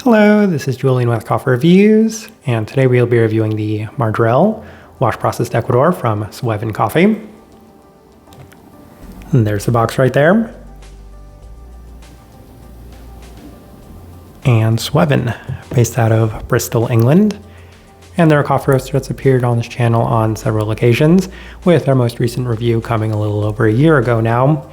Hello, this is Julian with Coffee Reviews, and today we'll be reviewing the Majorelle Wash Processed Ecuador from Sweven Coffee. And there's the box right there. And Sweven, based out of Bristol, England. And they're a coffee roaster that's appeared on this channel on several occasions, with our most recent review coming a little over a year ago now.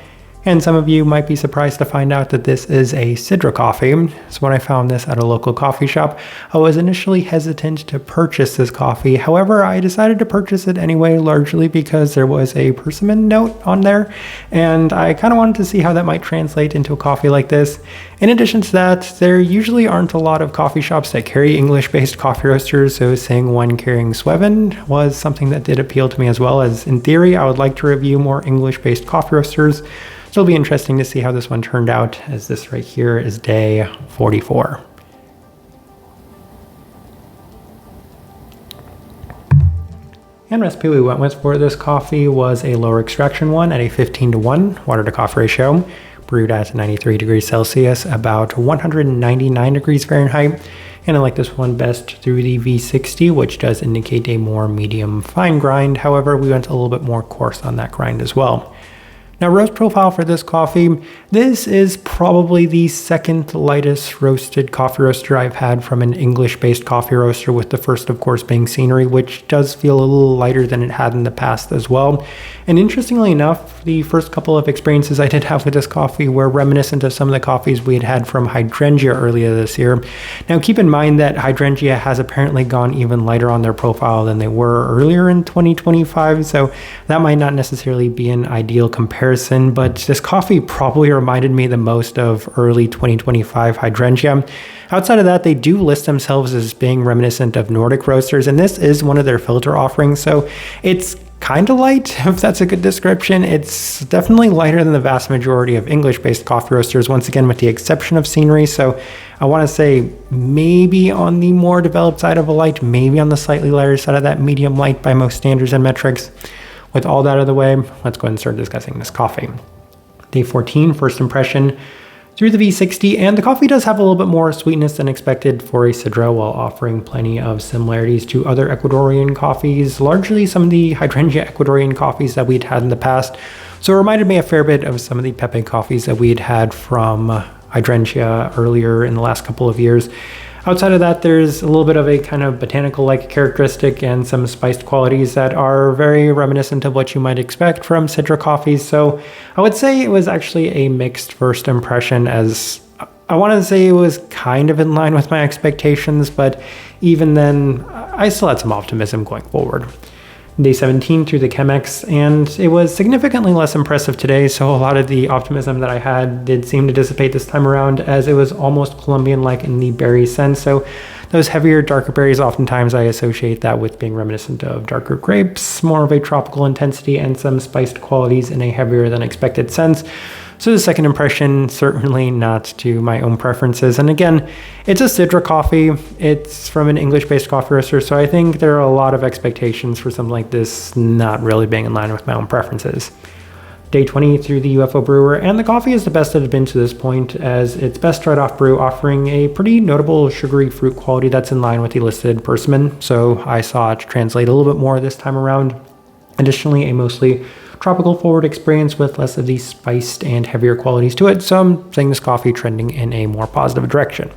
And some of you might be surprised to find out that this is a sidra coffee. So when I found this at a local coffee shop, I was initially hesitant to purchase this coffee. However, I decided to purchase it anyway, largely because there was a persimmon note on there. And I kind of wanted to see how that might translate into a coffee like this. In addition to that, there usually aren't a lot of coffee shops that carry English-based coffee roasters, so seeing one carrying Sweven was something that did appeal to me as well, as in theory, I would like to review more English-based coffee roasters. So it'll be interesting to see how this one turned out, as this right here is day 44. And recipe we went with for this coffee was a lower extraction one at a 15:1 water to coffee ratio, brewed at 93 degrees Celsius, about 199 degrees Fahrenheit. And I like this one best through the V60, which does indicate a more medium fine grind. However, we went a little bit more coarse on that grind as well. Now, roast profile for this coffee, this is probably the second lightest roasted coffee roaster I've had from an English-based coffee roaster, with the first, of course, being Scenery, which does feel a little lighter than it had in the past as well. And interestingly enough, the first couple of experiences I did have with this coffee were reminiscent of some of the coffees we had had from Hydrangea earlier this year. Now, keep in mind that Hydrangea has apparently gone even lighter on their profile than they were earlier in 2025, so that might not necessarily be an ideal comparison. But this coffee probably reminded me the most of early 2025 Hydrangea. Outside of that, they do list themselves as being reminiscent of Nordic roasters, and this is one of their filter offerings, so it's kind of light, if that's a good description. It's definitely lighter than the vast majority of English-based coffee roasters, once again with the exception of Scenery. So I want to say maybe on the more developed side of a light, maybe on the slightly lighter side of that medium light by most standards and metrics. With all that out of the way, let's go ahead and start discussing this coffee. Day 14, first impression through the V60, and the coffee does have a little bit more sweetness than expected for a sidra, while offering plenty of similarities to other Ecuadorian coffees, largely some of the Hydrangea Ecuadorian coffees that we'd had in the past. So it reminded me a fair bit of some of the Pepe coffees that we'd had from Hydrangea earlier in the last couple of years. Outside of that, there's a little bit of a kind of botanical-like characteristic and some spiced qualities that are very reminiscent of what you might expect from sidra coffees. So I would say it was actually a mixed first impression, as I want to say it was kind of in line with my expectations, but even then, I still had some optimism going forward. Day 17 through the Chemex, and it was significantly less impressive today, so a lot of the optimism that I had did seem to dissipate this time around, as it was almost Colombian-like in the berry sense. So those heavier, darker berries, oftentimes I associate that with being reminiscent of darker grapes, more of a tropical intensity, and some spiced qualities in a heavier than expected sense. So the second impression, certainly not to my own preferences. And again, it's a sidra coffee. It's from an English-based coffee roaster, so I think there are a lot of expectations for something like this not really being in line with my own preferences. Day 20 through the UFO brewer, and the coffee is the best it has been to this point, as its best right-off brew, offering a pretty notable sugary fruit quality that's in line with the listed persimmon. So I saw it translate a little bit more this time around. Additionally, a mostly tropical forward experience with less of these spiced and heavier qualities to it, so I'm seeing this coffee trending in a more positive direction.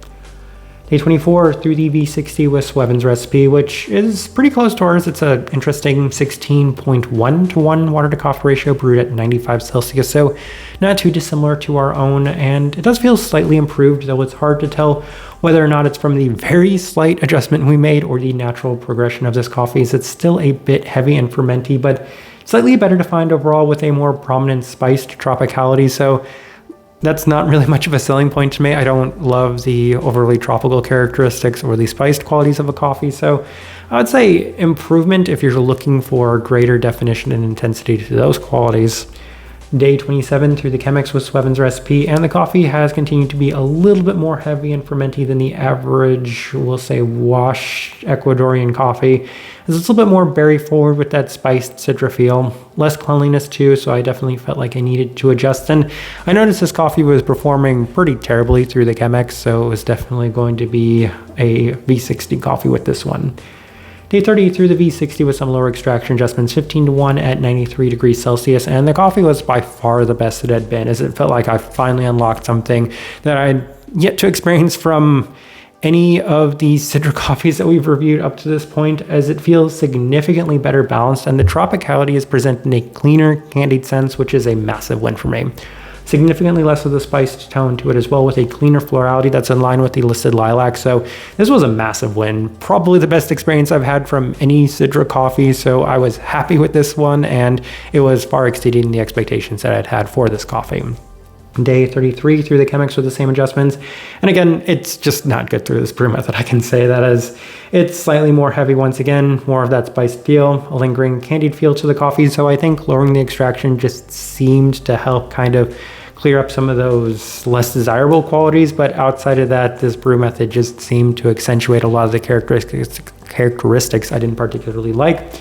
Day 24 through the V60 with Sweven's recipe, which is pretty close to ours. It's an interesting 16.1:1 water to coffee ratio, brewed at 95 Celsius, so not too dissimilar to our own, and it does feel slightly improved, though it's hard to tell whether or not it's from the very slight adjustment we made or the natural progression of this coffee. It's still a bit heavy and fermenty, but slightly better defined overall, with a more prominent spiced tropicality, so that's not really much of a selling point to me. I don't love the overly tropical characteristics or the spiced qualities of a coffee, so I would say improvement if you're looking for greater definition and intensity to those qualities. Day 27 through the Chemex with Sweven's recipe, and the coffee has continued to be a little bit more heavy and fermenty than the average, we'll say, wash Ecuadorian coffee. It's a little bit more berry forward with that spiced sidra feel. Less cleanliness too, so I definitely felt like I needed to adjust. And I noticed this coffee was performing pretty terribly through the Chemex, so it was definitely going to be a V60 coffee with this one. Day 30 through the V60 with some lower extraction adjustments, 15-1 at 93 degrees Celsius, and the coffee was by far the best it had been, as it felt like I finally unlocked something that I'd yet to experience from any of the sidra coffees that we've reviewed up to this point, as it feels significantly better balanced, and the tropicality is presented in a cleaner, candied sense, which is a massive win for me. Significantly less of the spiced tone to it as well, with a cleaner florality that's in line with the listed lilac. So this was a massive win. Probably the best experience I've had from any sidra coffee. So I was happy with this one, and it was far exceeding the expectations that I'd had for this coffee. Day 33 through the Chemex with the same adjustments. And again, it's just not good through this brew method. I can say that, as it's slightly more heavy once again, more of that spiced feel, a lingering candied feel to the coffee. So I think lowering the extraction just seemed to help kind of clear up some of those less desirable qualities. But outside of that, this brew method just seemed to accentuate a lot of the characteristics I didn't particularly like.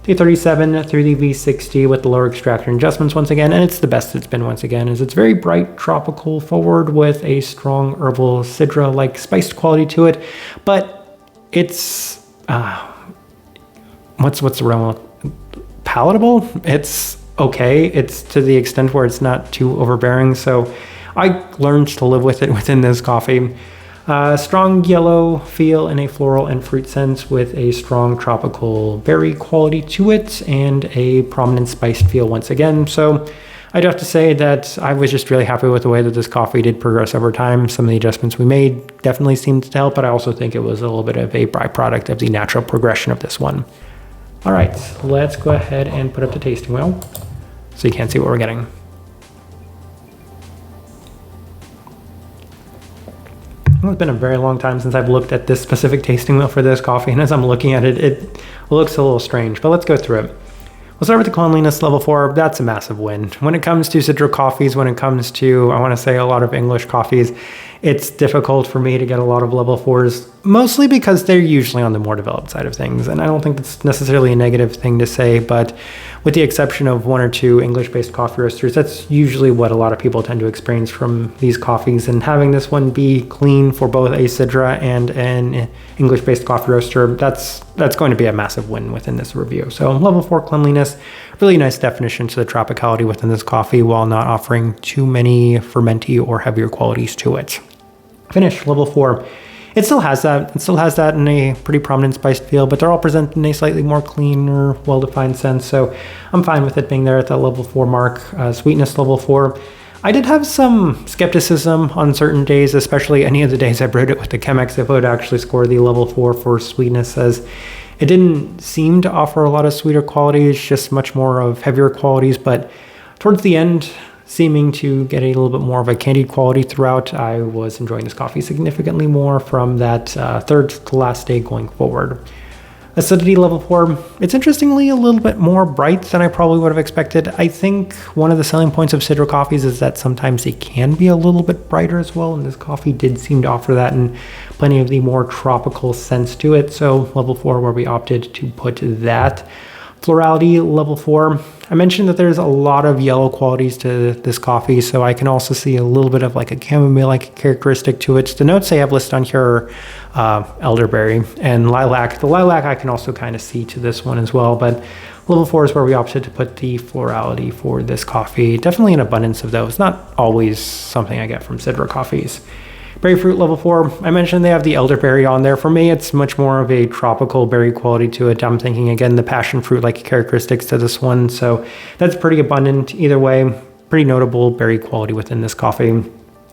Day 37 through the V60 with the lower extraction adjustments once again, and it's the best it's been once again, as it's very bright, tropical forward with a strong herbal sidra-like spiced quality to it, but it's, what's the realm? Palatable? It's okay. It's to the extent where it's not too overbearing, so I learned to live with it within this coffee. Strong yellow feel in a floral and fruit sense, with a strong tropical berry quality to it, and a prominent spiced feel once again. So I'd have to say that I was just really happy with the way that this coffee did progress over time. Some of the adjustments we made definitely seemed to help, but I also think it was a little bit of a byproduct of the natural progression of this one. All right, let's go ahead and put up the tasting wheel so you can see what we're getting. Well, it's been a very long time since I've looked at this specific tasting wheel for this coffee, and as I'm looking at it, it looks a little strange, but let's go through it. We'll start with the cleanliness level 4. That's a massive win. When it comes to sidra coffees, when it comes to, I want to say, a lot of English coffees, it's difficult for me to get a lot of level 4s, mostly because they're usually on the more developed side of things. And I don't think that's necessarily a negative thing to say, but with the exception of one or two English-based coffee roasters, that's usually what a lot of people tend to experience from these coffees. And having this one be clean for both a sidra and an English-based coffee roaster, that's going to be a massive win within this review. So level 4 cleanliness, really nice definition to the tropicality within this coffee, while not offering too many fermenty or heavier qualities to it. Finish, level 4. It still has that. It still has that in a pretty prominent spiced feel, but they're all presented in a slightly more cleaner, well-defined sense. So I'm fine with it being there at that level 4 mark. Sweetness level 4. I did have some skepticism on certain days, especially any of the days I brewed it with the Chemex, if it would actually score the level 4 for sweetness, as it didn't seem to offer a lot of sweeter qualities, just much more of heavier qualities. But towards the end, seeming to get a little bit more of a candied quality throughout, I was enjoying this coffee significantly more from that third to last day going forward. Acidity level 4, it's interestingly a little bit more bright than I probably would have expected. I think one of the selling points of sidra coffees is that sometimes they can be a little bit brighter as well, and this coffee did seem to offer that and plenty of the more tropical sense to it. So level 4, where we opted to put that. Florality level 4. I mentioned that there's a lot of yellow qualities to this coffee, so I can also see a little bit of like a chamomile-like characteristic to it. The notes I have listed on here are elderberry and lilac. The lilac I can also kind of see to this one as well, but level 4 is where we opted to put the florality for this coffee. Definitely an abundance of those. Not always something I get from sidra coffees. Berry fruit level 4, I mentioned they have the elderberry on there. For me, it's much more of a tropical berry quality to it. I'm thinking, again, the passion fruit-like characteristics to this one. So that's pretty abundant either way. Pretty notable berry quality within this coffee.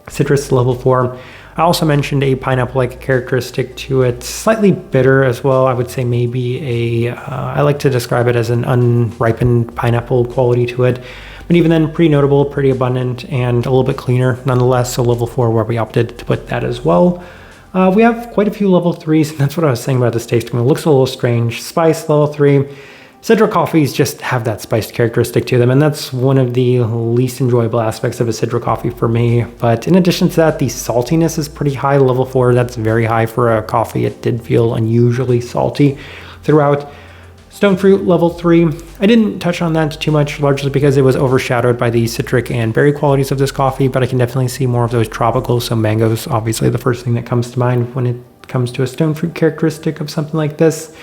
Citrus level 4. I also mentioned a pineapple-like characteristic to it. Slightly bitter as well. I would say maybe I like to describe it as an unripened pineapple quality to it. But even then, pretty notable, pretty abundant, and a little bit cleaner nonetheless. So level 4, where we opted to put that as well. We have quite a few level 3s, and that's what I was saying about this tasting. It looks a little strange. Spice level 3, Sidra coffees just have that spiced characteristic to them, and that's one of the least enjoyable aspects of a Sidra coffee for me. But in addition to that, the saltiness is pretty high. Level 4, that's very high for a coffee. It did feel unusually salty throughout. Stone fruit, level 3. I didn't touch on that too much, largely because it was overshadowed by the citric and berry qualities of this coffee, but I can definitely see more of those tropicals. So mangoes, obviously the first thing that comes to mind when it comes to a stone fruit characteristic of something like this.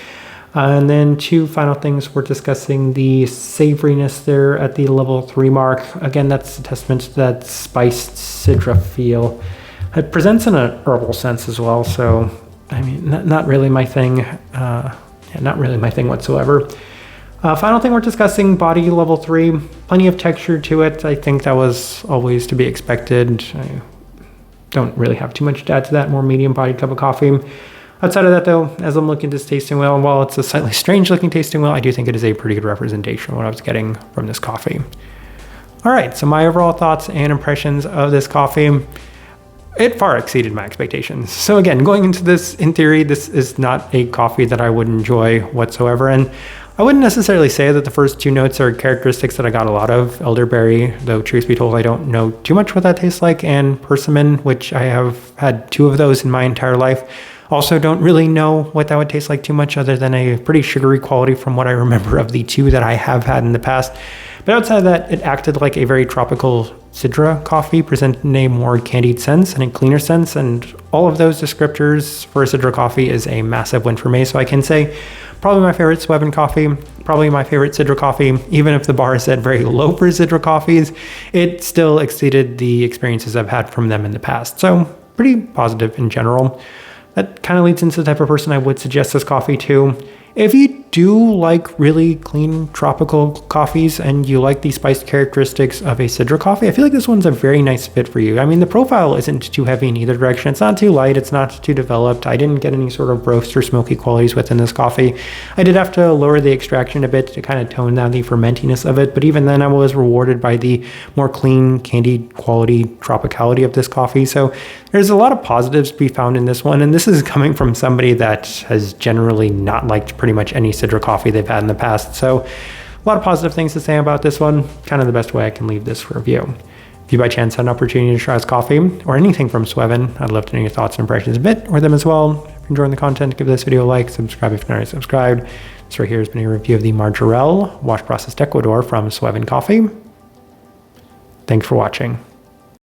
And then 2 final things, we're discussing the savoriness there at the level 3 mark. Again, that's a testament to that spiced Sidra feel. It presents in an herbal sense as well, so I mean, not really my thing. Not really my thing whatsoever. Final thing we're discussing, body level 3. Plenty of texture to it. I think that was always to be expected. I don't really have too much to add to that. More medium-bodied cup of coffee. Outside of that, though, as I'm looking at this tasting wheel, while it's a slightly strange-looking tasting wheel, I do think it is a pretty good representation of what I was getting from this coffee. All right, so my overall thoughts and impressions of this coffee, it far exceeded my expectations. So again, going into this, in theory, this is not a coffee that I would enjoy whatsoever. And I wouldn't necessarily say that the first 2 notes are characteristics that I got a lot of. Elderberry, though truth be told, I don't know too much what that tastes like, and persimmon, which I have had 2 of those in my entire life. Also don't really know what that would taste like too much, other than a pretty sugary quality from what I remember of the 2 that I have had in the past. But outside of that, it acted like a very tropical Sidra coffee, presented in a more candied sense and a cleaner sense, and all of those descriptors for a Sidra coffee is a massive win for me. So I can say probably my favorite Sweven coffee, probably my favorite Sidra coffee. Even if the bar is set very low for Sidra coffees, it still exceeded the experiences I've had from them in the past. So pretty positive in general. That kind of leads into the type of person I would suggest this coffee to. If you do like really clean tropical coffees and you like the spiced characteristics of a Sidra coffee, I feel like this one's a very nice fit for you. I mean, the profile isn't too heavy in either direction. It's not too light. It's not too developed. I didn't get any sort of roast or smoky qualities within this coffee. I did have to lower the extraction a bit to kind of tone down the fermentiness of it, but even then I was rewarded by the more clean, candied quality tropicality of this coffee. So there's a lot of positives to be found in this one, and this is coming from somebody that has generally not liked pretty much any Sidra coffee they've had in the past. So a lot of positive things to say about this one. Kind of the best way I can leave this review. If you by chance had an opportunity to try this coffee or anything from Sweven, I'd love to know your thoughts and impressions a bit, or them as well. If you're enjoying the content, give this video a like, subscribe if you're not already subscribed. This right here has been a review of the Majorelle wash processed Ecuador from Sweven Coffee. Thanks for watching.